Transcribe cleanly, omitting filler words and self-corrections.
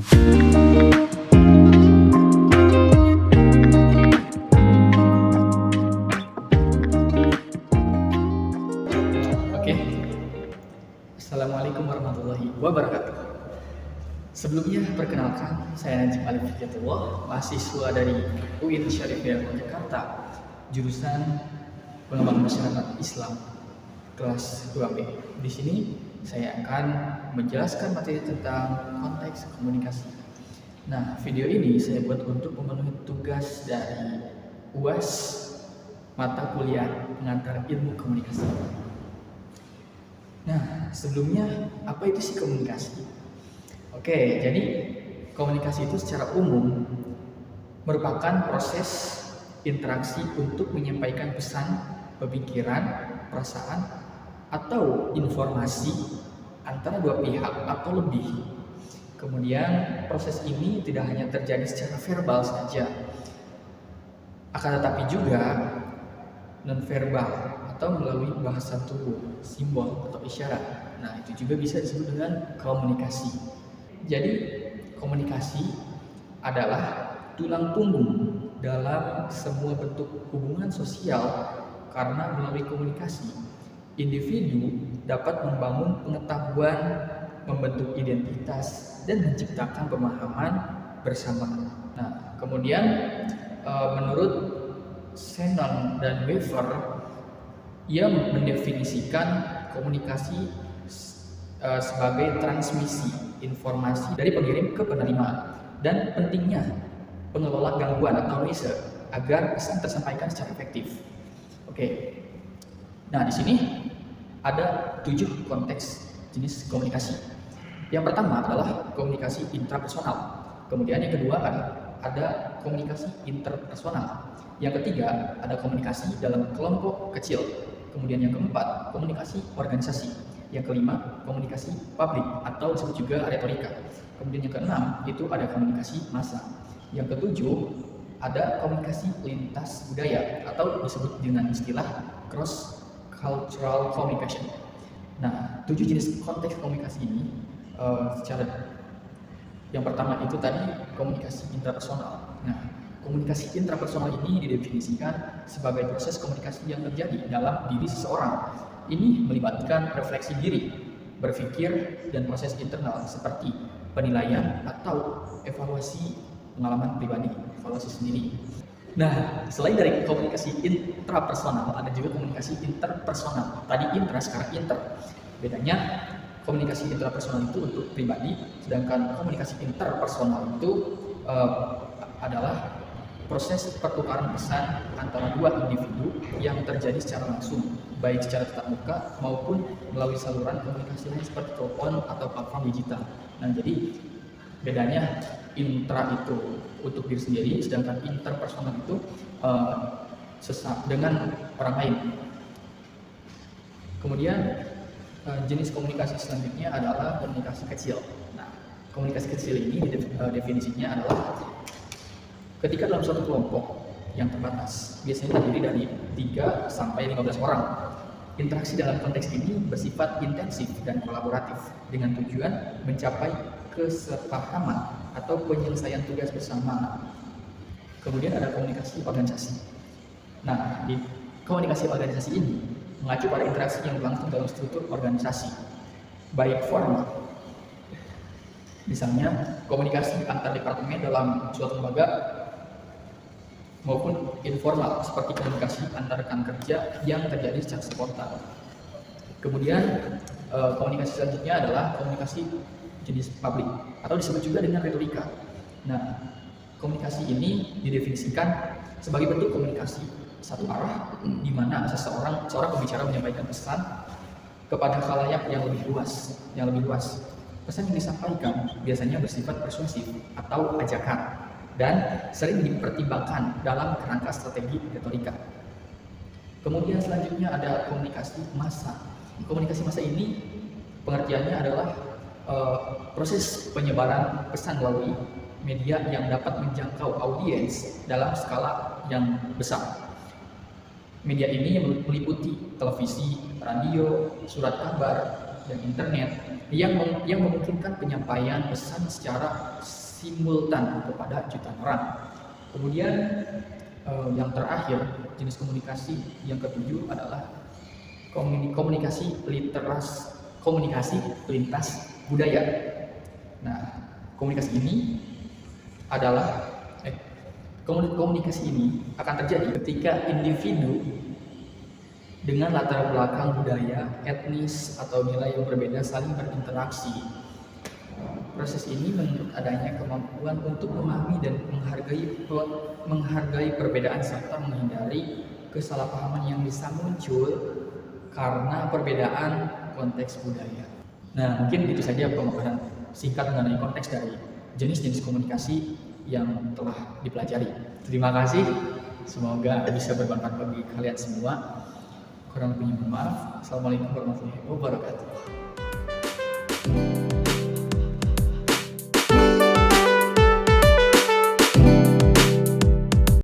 Oke, Assalamualaikum warahmatullahi wabarakatuh. Sebelumnya, perkenalkan, saya Najib Alif Hidayatullah, mahasiswa dari UIN Syarif Jakarta, jurusan Pengembangan Masyarakat Islam, kelas 2B. Di sini saya akan menjelaskan materi tentang konteks komunikasi. Nah, video ini saya buat untuk memenuhi tugas dari UAS mata kuliah pengantar ilmu komunikasi. Nah, sebelumnya apa itu sih komunikasi? Oke, jadi komunikasi itu secara umum merupakan proses interaksi untuk menyampaikan pesan, pemikiran, perasaan, atau informasi antara dua pihak atau lebih. Kemudian proses ini tidak hanya terjadi secara verbal saja, akan tetapi juga non-verbal atau melalui bahasa tubuh, simbol atau isyarat. Nah, itu juga bisa disebut dengan komunikasi. Jadi, komunikasi adalah tulang punggung dalam semua bentuk hubungan sosial, karena melalui komunikasi, individu dapat membangun pengetahuan, membentuk identitas, dan menciptakan pemahaman bersama. Nah, kemudian menurut Shannon dan Weaver, ia mendefinisikan komunikasi sebagai transmisi informasi dari pengirim ke penerima, dan pentingnya pengelola gangguan atau noise agar pesan tersampaikan secara efektif. Oke, nah di sini ada 7 konteks jenis komunikasi. Yang pertama adalah komunikasi intrapersonal. Kemudian yang kedua ada komunikasi interpersonal. Yang ketiga ada komunikasi dalam kelompok kecil. Kemudian yang keempat komunikasi organisasi. Yang kelima komunikasi publik atau disebut juga retorika. Kemudian yang keenam itu ada komunikasi massa. Yang ketujuh ada komunikasi lintas budaya atau disebut dengan istilah cross cultural communication. Nah, 7 jenis konteks komunikasi ini secara yang pertama itu tadi komunikasi intrapersonal. Nah, komunikasi intrapersonal ini didefinisikan sebagai proses komunikasi yang terjadi dalam diri seseorang. Ini melibatkan refleksi diri, berpikir, dan proses internal seperti penilaian atau evaluasi pengalaman pribadi, evaluasi sendiri. Nah, selain dari komunikasi intrapersonal, ada juga komunikasi interpersonal. Tadi intra, sekarang inter. Bedanya, komunikasi intrapersonal itu untuk pribadi, sedangkan komunikasi interpersonal itu adalah proses pertukaran pesan antara dua individu yang terjadi secara langsung, baik secara tatap muka maupun melalui saluran komunikasi lain seperti telepon atau platform digital. Nah, jadi bedanya intra itu untuk diri sendiri, sedangkan interpersonal itu dengan orang lain. Kemudian jenis komunikasi selanjutnya adalah komunikasi kecil. Nah, komunikasi kecil ini definisinya adalah ketika dalam suatu kelompok yang terbatas, biasanya terdiri dari 3 sampai 15 orang. Interaksi dalam konteks ini bersifat intensif dan kolaboratif dengan tujuan mencapai kesepahaman atau penyelesaian tugas bersama. Kemudian ada komunikasi organisasi. Nah, di komunikasi organisasi ini mengacu pada interaksi yang berlangsung dalam struktur organisasi, baik formal, misalnya komunikasi antar departemen dalam suatu lembaga, maupun informal seperti komunikasi antar rekan kerja yang terjadi secara spontan. Kemudian komunikasi selanjutnya adalah komunikasi jenis publik atau disebut juga dengan retorika. Nah, komunikasi ini didefinisikan sebagai bentuk komunikasi satu arah di mana seorang pembicara menyampaikan pesan kepada khalayak yang lebih luas. Pesan yang disampaikan biasanya bersifat persuasif atau ajakan dan sering dipertimbangkan dalam kerangka strategi retorika. Kemudian selanjutnya ada komunikasi massa. Komunikasi massa ini pengertiannya adalah proses penyebaran pesan melalui media yang dapat menjangkau audiens dalam skala yang besar. Media ini meliputi televisi, radio, surat kabar, dan internet yang memungkinkan penyampaian pesan secara simultan kepada jutaan orang. Kemudian yang terakhir, jenis komunikasi yang ketujuh adalah komunikasi lintas budaya. Nah, komunikasi ini adalah komunikasi ini akan terjadi ketika individu dengan latar belakang budaya, etnis, atau nilai yang berbeda saling berinteraksi. Proses ini menuntut adanya kemampuan untuk memahami dan menghargai perbedaan serta menghindari kesalahpahaman yang bisa muncul karena perbedaan konteks budaya. Nah, mungkin itu saja pemaparan singkat mengenai konteks dari jenis-jenis komunikasi yang telah dipelajari. Terima kasih, semoga bisa bermanfaat bagi kalian semua. Kurang lebihnya mohon maaf. Assalamualaikum warahmatullahi wabarakatuh.